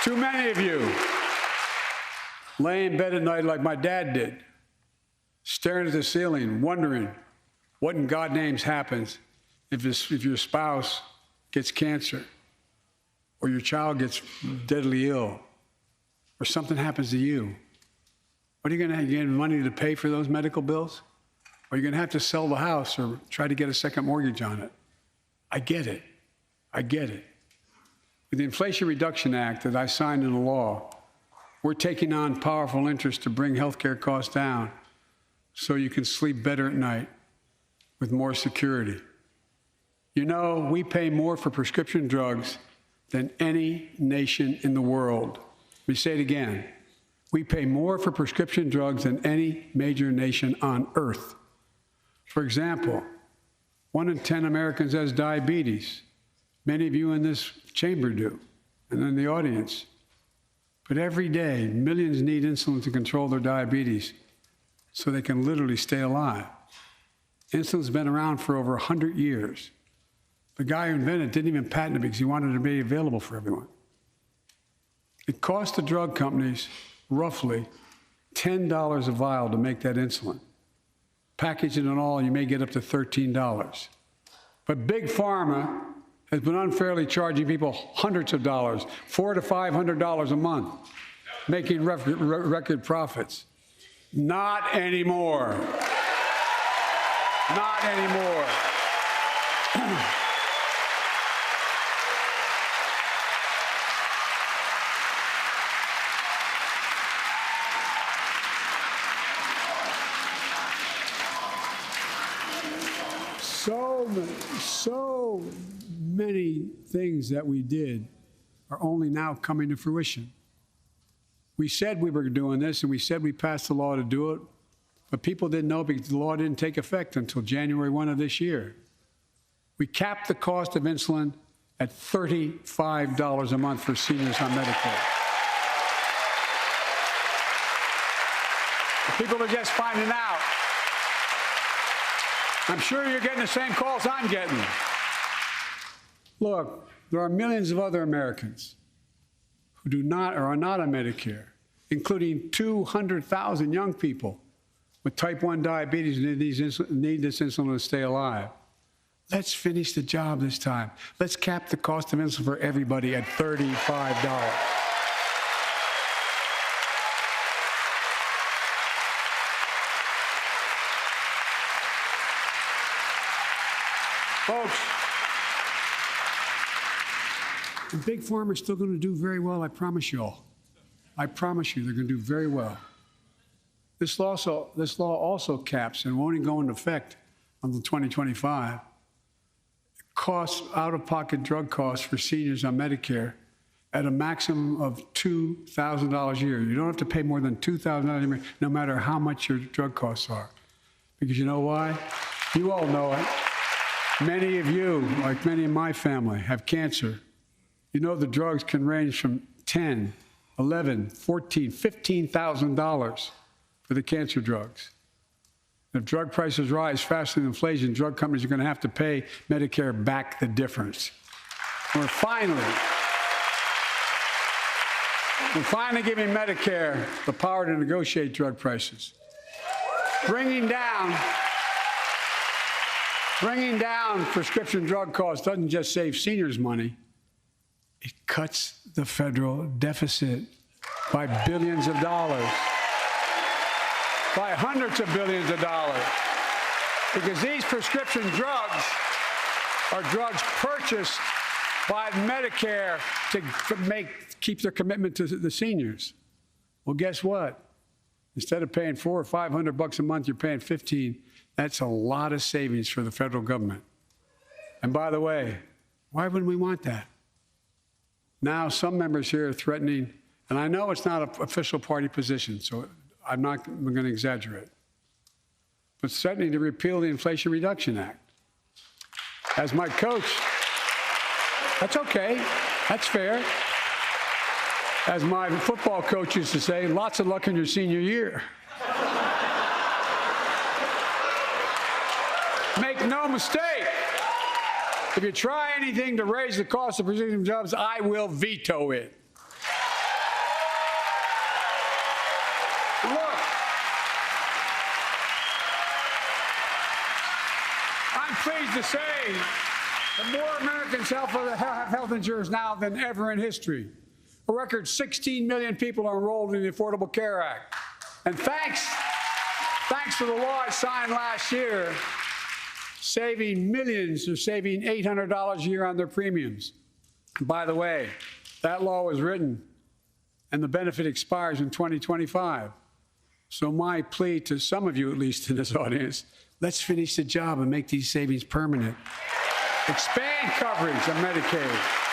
Too many of you lay in bed at night like my dad did, staring at the ceiling, wondering what in God's name happens if your spouse gets cancer, or your child gets deadly ill, or something happens to you. What are you going to have? You get money to pay for those medical bills? Or you're going to have to sell the house or try to get a second mortgage on it. I get it. I get it. With the Inflation Reduction Act that I signed into law, we're taking on powerful interest to bring healthcare costs down so you can sleep better at night with more security. You know, we pay more for prescription drugs than any nation in the world. Let me say it again. We pay more for prescription drugs than any major nation on earth. For example, 1 in 10 Americans has diabetes. Many of you in this chamber do, and in the audience. But every day, millions need insulin to control their diabetes so they can literally stay alive. Insulin's been around for over 100 years. The guy who invented it didn't even patent it because he wanted it to be available for everyone. It cost the drug companies roughly $10 a vial to make that insulin. Packaging and all, you may get up to $13. But Big Pharma has been unfairly charging people hundreds of dollars, $400 to $500 a month, making record profits. Not anymore. Not anymore. So many things that we did are only now coming to fruition. We said we were doing this, and we said we passed the law to do it, but people didn't know because the law didn't take effect until January 1 of this year. We capped the cost of insulin at $35 a month for seniors on Medicare. People are just finding out. I'm sure you're getting the same calls I'm getting. Look, there are millions of other Americans who do not or are not on Medicare, including 200,000 young people with type 1 diabetes who need this insulin to stay alive. Let's finish the job this time. Let's cap the cost of insulin for everybody at $35. Folks, the Big Pharma is still going to do very well, I promise you all. I promise you they're going to do very well. This law also caps and won't even go into effect until 2025. Costs, out-of-pocket drug costs for seniors on Medicare at a maximum of $2,000 a year. You don't have to pay more than $2,000 a year, no matter how much your drug costs are. Because you know why? You all know it. Many of you, like many in my family, have cancer. You know the drugs can range from $10,000, $11,000, $14,000, $15,000 for the cancer drugs. If drug prices rise faster than inflation, drug companies are going to have to pay Medicare back the difference. We're finally giving Medicare the power to negotiate drug prices. Bringing down prescription drug costs doesn't just save seniors money, it cuts the federal deficit by billions of dollars, by hundreds of billions of dollars. Because these prescription drugs are drugs purchased by Medicare to keep their commitment to the seniors. Well, guess what? Instead of paying $400 or $500 a month, you're paying $15. That's a lot of savings for the federal government. And by the way, why wouldn't we want that? Now, some members here are threatening, and I know it's not an official party position, so I'm going to exaggerate, but threatening to repeal the Inflation Reduction Act. As my coach, that's okay, that's fair. As my football coach used to say, lots of luck in your senior year. Make no mistake, if you try anything to raise the cost of prescription drugs, I will veto it. pleased to say that more Americans have health insurance now than ever in history. A record 16 million people are enrolled in the Affordable Care Act. And thanks to the law I signed last year, saving millions are saving $800 a year on their premiums. And by the way, that law was written and the benefit expires in 2025. So my plea to some of you, at least in this audience, let's finish the job and make these savings permanent. Expand coverage of Medicaid.